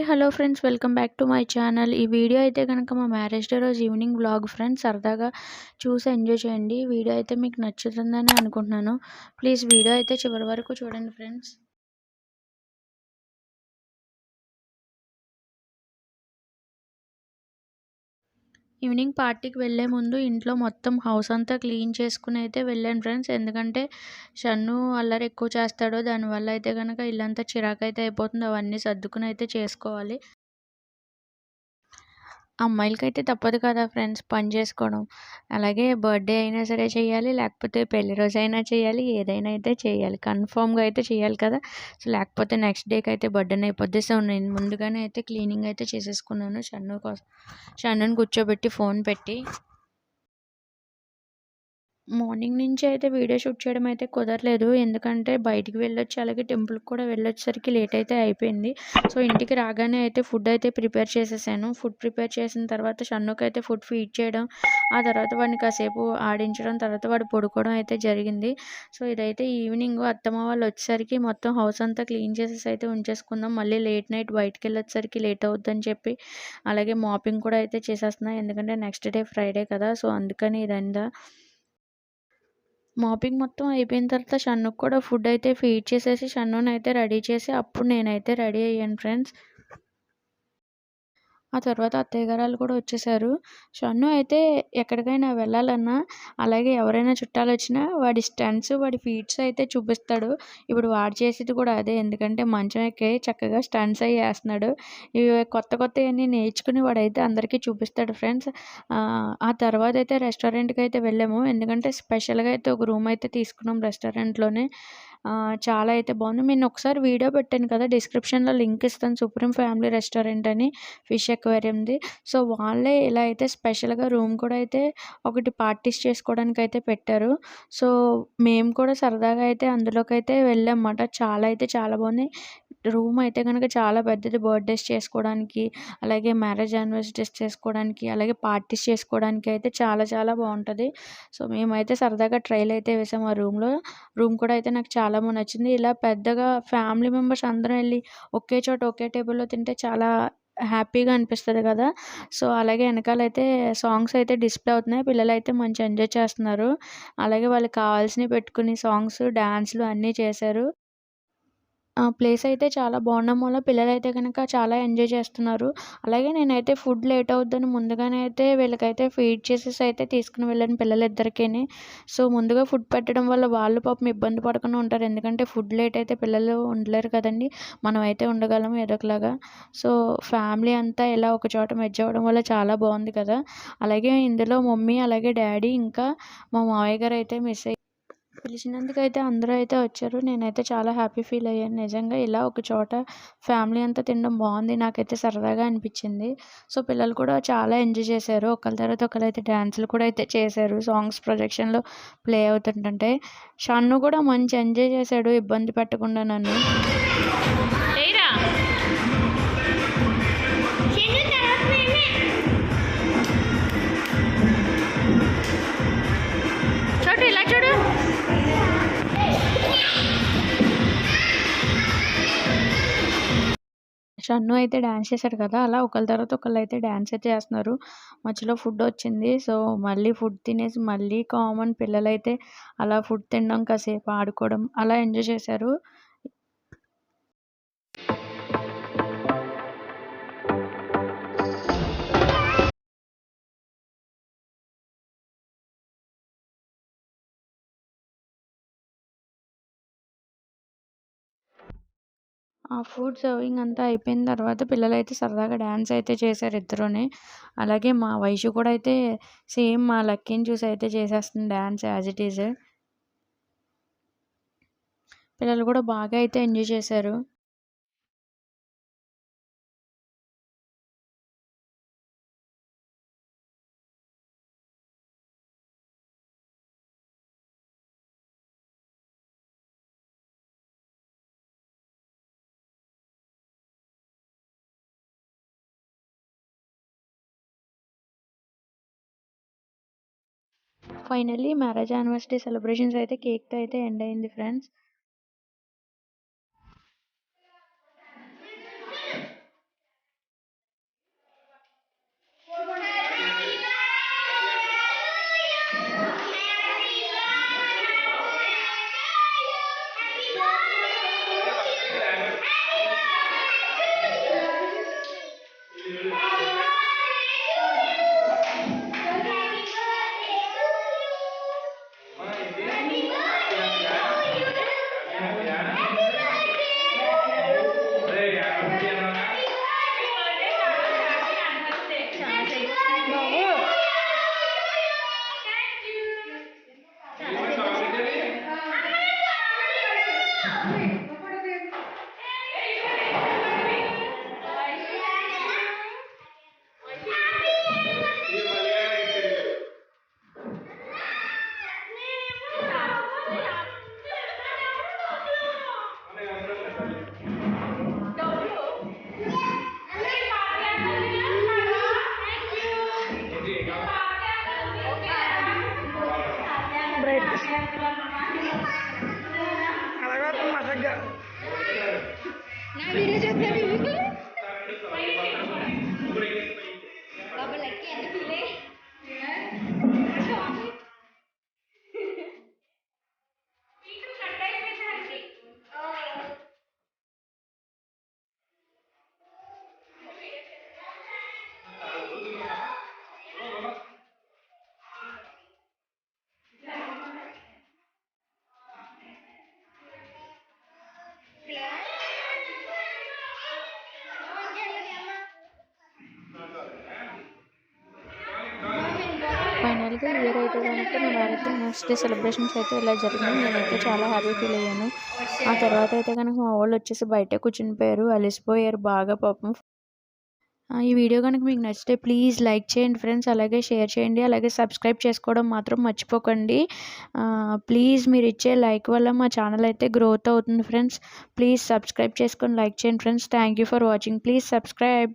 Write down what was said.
Hello friends, welcome back to my channel. ఈ video అయితే గనక మా మ్యారేజ్ డే రోజు ఈవినింగ్ వ్లాగ్ ఫ్రెండ్స్. సరదాగా చూసి ఎంజాయ్ చేయండి. వీడియో అయితే మీకు నచ్చుతుందని అనుకుంటున్నాను. ప్లీజ్ వీడియో అయితే చివరి వరకు చూడండి ఫ్రెండ్స్. ఈవినింగ్ పార్టీకి వెళ్ళే ముందు ఇంట్లో మొత్తం హౌస్ అంతా క్లీన్ చేసుకుని అయితే వెళ్ళాను ఫ్రెండ్స్. ఎందుకంటే షన్ను అల్లరి ఎక్కువ చేస్తాడో, దానివల్ల అయితే కనుక ఇల్లంతా చిరాకైతే అయిపోతుంది. అవన్నీ సర్దుకుని అయితే చేసుకోవాలి. అమ్మాయిలకైతే తప్పదు కదా ఫ్రెండ్స్ పని చేసుకోవడం. అలాగే బర్త్‌డే అయినా సరే చేయాలి, లేకపోతే పెళ్లి రోజైనా చేయాలి, ఏదైనా అయితే చేయాలి. కన్ఫర్మ్‌గా అయితే చేయాలి కదా! సో, లేకపోతే నెక్స్ట్ డేకి అయితే బర్డెన్ అయిపోద్ది. సో, నేను ముందుగానే అయితే క్లీనింగ్ అయితే చేసేసుకున్నాను షన్ను కోసం. షన్నుని కూర్చోబెట్టి ఫోన్ పెట్టి. మార్నింగ్ నుంచి అయితే వీడియో షూట్ చేయడం అయితే కుదరలేదు. ఎందుకంటే బయటికి వెళ్ళొచ్చి, అలాగే టెంపుల్‌కి కూడా వెళ్ళొచ్చేసరికి లేట్ అయితే అయిపోయింది. సో, ఇంటికి రాగానే అయితే ఫుడ్ అయితే ప్రిపేర్ చేసేసాను. ఫుడ్ ప్రిపేర్ చేసిన తర్వాత షన్నుకైతే ఫుడ్ ఫీడ్ చేయడం, ఆ తర్వాత వాడిని కాసేపు ఆడించడం, తర్వాత వాడు పడుకోవడం అయితే జరిగింది. సో, ఇదైతే ఈవినింగ్ అత్తమ్మ వాళ్ళు వచ్చేసరికి మొత్తం హౌస్ అంతా క్లీన్ చేసేసి అయితే ఉంచేసుకుందాం. మళ్ళీ లేట్ నైట్ బయటికెళ్ళొచ్చేసరికి లేట్ అవుద్దని చెప్పి, అలాగే మాపింగ్ కూడా అయితే చేసేస్తున్నా. ఎందుకంటే నెక్స్ట్ డే ఫ్రైడే కదా! సో, అందుకని ఇదంతా. మాపింగ్ మొత్తం అయిపోయిన తర్వాత షన్నుకి కూడా ఫుడ్ అయితే ఫీడ్ చేసేసి, షన్నునైతే రెడీ చేసి అప్పుడు నేనైతే రెడీ అయ్యాను ఫ్రెండ్స్. ఆ తర్వాత అత్తయ్య గారాళ్ళు కూడా వచ్చేసారు. షన్ను అయితే ఎక్కడికైనా వెళ్ళాలన్నా, అలాగే ఎవరైనా చుట్టాలొచ్చినా వాడి స్టంట్స్, వాడి ఫీట్స్ అయితే చూపిస్తాడు. ఇప్పుడు వాడు చేసేది కూడా అదే. ఎందుకంటే మంచం ఎక్కి చక్కగా స్టంట్స్ అయి ఏస్తన్నాడు. ఇవి కొత్త కొత్తయన్నీ నేర్చుకుని వాడైతే అందరికీ చూపిస్తాడు ఫ్రెండ్స్. ఆ తర్వాతయితే రెస్టారెంట్‌కయితే వెళ్ళాము. ఎందుకంటే స్పెషల్‌గా అయితే ఒక రూమ్ అయితే తీసుకున్నాం రెస్టారెంట్‌లోనే. చాలా అయితే బాగుంది. నేనొకసారి వీడియో పెట్టాను కదా! డిస్క్రిప్షన్‌లో లింక్ ఇస్తాను. సుప్రీం ఫ్యామిలీ రెస్టారెంట్ అని ఫిష్ అక్వేరియంది. సో, వాళ్ళే ఇలా అయితే స్పెషల్‌గా రూమ్ కూడా అయితే ఒకటి పార్టీస్ చేసుకోవడానికైతే పెట్టారు. సో, మేము కూడా సరదాగా అయితే అందులోకైతే వెళ్ళామన్నమాట. చాలా అయితే చాలా బాగుంది. రూమ్ అయితే గనక చాలా పెద్దది. బర్త్‌డేస్ చేసుకోవడానికి, అలాగే మ్యారేజ్ యానివర్సరీస్ చేసుకోవడానికి, అలాగే పార్టీస్ చేసుకోవడానికి అయితే చాలా చాలా బావుంటది. సో, మేమైతే సరదాగా ట్రైల్ అయితే వేసాం ఆ రూమ్‌లో. రూమ్ కూడా అయితే నాకు చాలా నచ్చింది. ఇలా పెద్దగా ఫ్యామిలీ మెంబర్స్ అందరం ఎళ్లి ఒకే చోట ఒకే టేబుల్‌లో తింటే చాలా హ్యాపీగా అనిపిస్తది గదా! సో, అలాగే ఎనకాలైతే సాంగ్స్ అయితే డిస్‌ప్లే అవుతున్నాయి. పిల్లలైతే మంచి ఎంజాయ్ చేస్తున్నారు. అలాగే వాళ్ళకి కావాల్సినవి పెట్టుకుని సాంగ్స్, డాన్స్‌లు అన్నీ చేశారు. ప్లేస్ అయితే చాలా బాగుండడం వల్ల పిల్లలైతే గనక చాలా ఎంజాయ్ చేస్తున్నారు. అలాగే నేనైతే ఫుడ్ లేట్ అవుద్దని ముందుగానే అయితే వీళ్ళకైతే ఫీడ్ చేసేసి అయితే తీసుకొని వెళ్ళాను పిల్లలిద్దరికిని. సో, ముందుగా ఫుడ్ పెట్టడం వల్ల వాళ్ళు పాపం ఇబ్బంది పడకుండా ఉంటారు. ఎందుకంటే ఫుడ్ లేట్ అయితే పిల్లలు ఉండలేరు కదండీ! మనమైతే ఉండగలం ఏదో ఒకలాగా. సో, ఫ్యామిలీ అంతా ఇలా ఒక చోట మెర్జ్ అవ్వడం వల్ల చాలా బాగుంది కదా! అలాగే ఇందులో మమ్మీ, అలాగే డ్యాడీ, ఇంకా మా మావయ్య గారైతే మిస్ పిలిచినందుకైతే అందరూ అయితే వచ్చారు. నేనైతే చాలా హ్యాపీ ఫీల్ అయ్యాను. నిజంగా ఇలా ఒక చోట ఫ్యామిలీ అంతా తినడం బావుంది. నాకైతే సరదాగా అనిపిచ్చింది. సో, పిల్లలు కూడా చాలా ఎంజాయ్ చేశారు. ఒకళ్ళ తర్వాత ఒకళ్ళైతే డాన్సులు కూడా అయితే చేశారు. సాంగ్స్ ప్రొజెక్షన్‌లో ప్లే అవుతుంటుంటే. షన్ను కూడా మంచి ఎంజాయ్ చేశాడు ఇబ్బంది పెట్టకుండా నన్ను. ఏయిరా! చోటు ఇలా చూడు. షన్ను అయితే డాన్స్ చేశాడు కదా! అలా ఒకళ్ళ తర్వాత ఒకళ్ళైతే డాన్స్ అయితే చేస్తున్నారు. మధ్యలో ఫుడొచ్చింది. సో, మళ్ళీ ఫుడ్ తినేసి మళ్ళీ కామన్ పిల్లలైతే అలా ఫుడ్ తినడం, కాసేపు ఆడుకోవడం అలా ఎంజాయ్ చేశారు. ఆ ఫుడ్ సర్వింగ్ అంతా అయిపోయిన తర్వాత పిల్లలైతే సరదాగా డాన్స్ అయితే చేశారు ఇద్దరూని. అలాగే మా వైషు కూడా అయితే సేమ్ మా లక్కీని చూసి అయితే చేసేస్తుంది డాన్స్ యాజ్ ఇట్ ఈజ్. పిల్లలు కూడా బాగా అయితే ఎంజాయ్ చేశారు. ఫైనల్లీ మ్యారేజ్ యానివర్సరీ సెలబ్రేషన్స్ అయితే కేక్‌తో అయితే ఎండ్ అయింది ఫ్రెండ్స్. ఫస్ట్ డే సెలబ్రేషన్స్ అయితే ఇలా జరిగినాయి. నేనైతే చాలా హ్యాపీ ఫీల్ అయ్యాను. ఆ తర్వాత అయితే కనుక మా వాళ్ళు వచ్చేసి బయటే కూర్చునిపోయారు. అలిసిపోయారు బాగా పాపం. ఈ వీడియో గనుక మీకు నచ్చితే ప్లీజ్ లైక్ చేయండి ఫ్రెండ్స్. అలాగే షేర్ చేయండి. అలాగే సబ్స్క్రైబ్ చేసుకోవడం మాత్రం మర్చిపోకండి. ప్లీజ్ మీరిచ్చే లైక్ వల్ల మా ఛానల్ అయితే గ్రోత్ అవుతుంది ఫ్రెండ్స్. ప్లీజ్ సబ్స్క్రైబ్ చేసుకొని లైక్ చేయండి friends. Thank you for watching. Please subscribe.